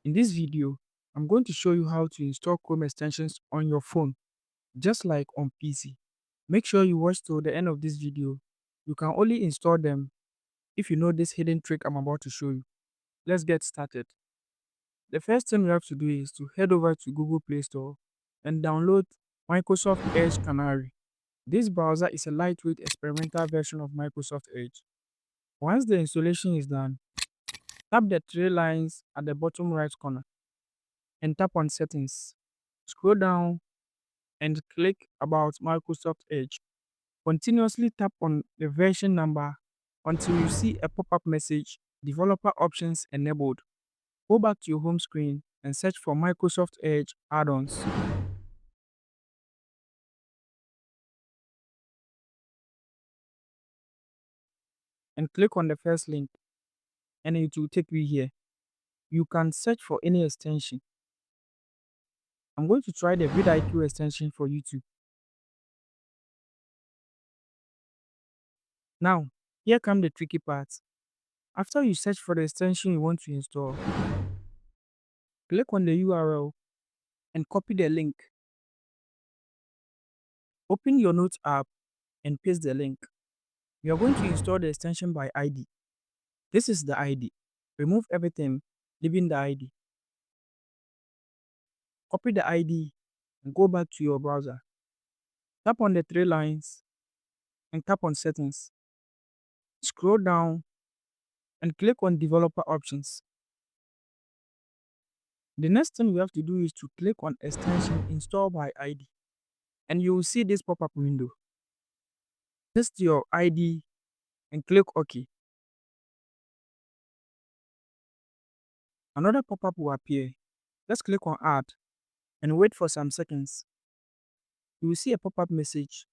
In this video, I'm going to show you how to install Chrome extensions on your phone, just like on PC. Make sure you watch till the end of this video. You can only install them if you know this hidden trick I'm about to show you. Let's get started. The first thing we have to do is to head over to Google Play Store and download Microsoft Edge Canary. This browser is a lightweight experimental version of Microsoft Edge. Once the installation is done, tap the three lines at the bottom right corner and tap on Settings. Scroll down and click About Microsoft Edge. Continuously tap on the version number until you see a pop-up message, Developer Options Enabled. Go back to your home screen and search for Microsoft Edge add-ons and click on the first link and it will take you here. You can search for any extension. I'm going to try the vidIQ extension for YouTube. Now, here come the tricky part. After you search for the extension you want to install, click on the URL and copy the link. Open your Notes app and paste the link. We are going to install the extension by ID. This is the ID. Remove everything, leaving the ID. Copy the ID and go back to your browser. Tap on the three lines and tap on Settings. Scroll down and click on Developer Options. The next thing we have to do is to click on Extension Install by ID and you will see this pop-up window. Paste your ID and click OK. Another pop-up will appear. Let's click on Add and wait for some seconds. You will see a pop-up message.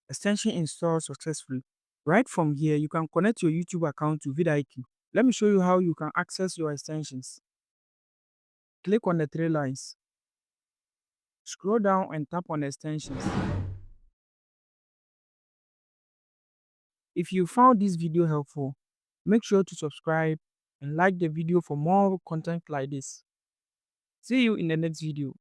Extension installed successfully. Right from here, you can connect your YouTube account to vidIQ. Let me show you how you can access your extensions. Click on the three lines. Scroll down and tap on Extensions. If you found this video helpful, make sure to subscribe and like the video for more content like this. See you in the next video.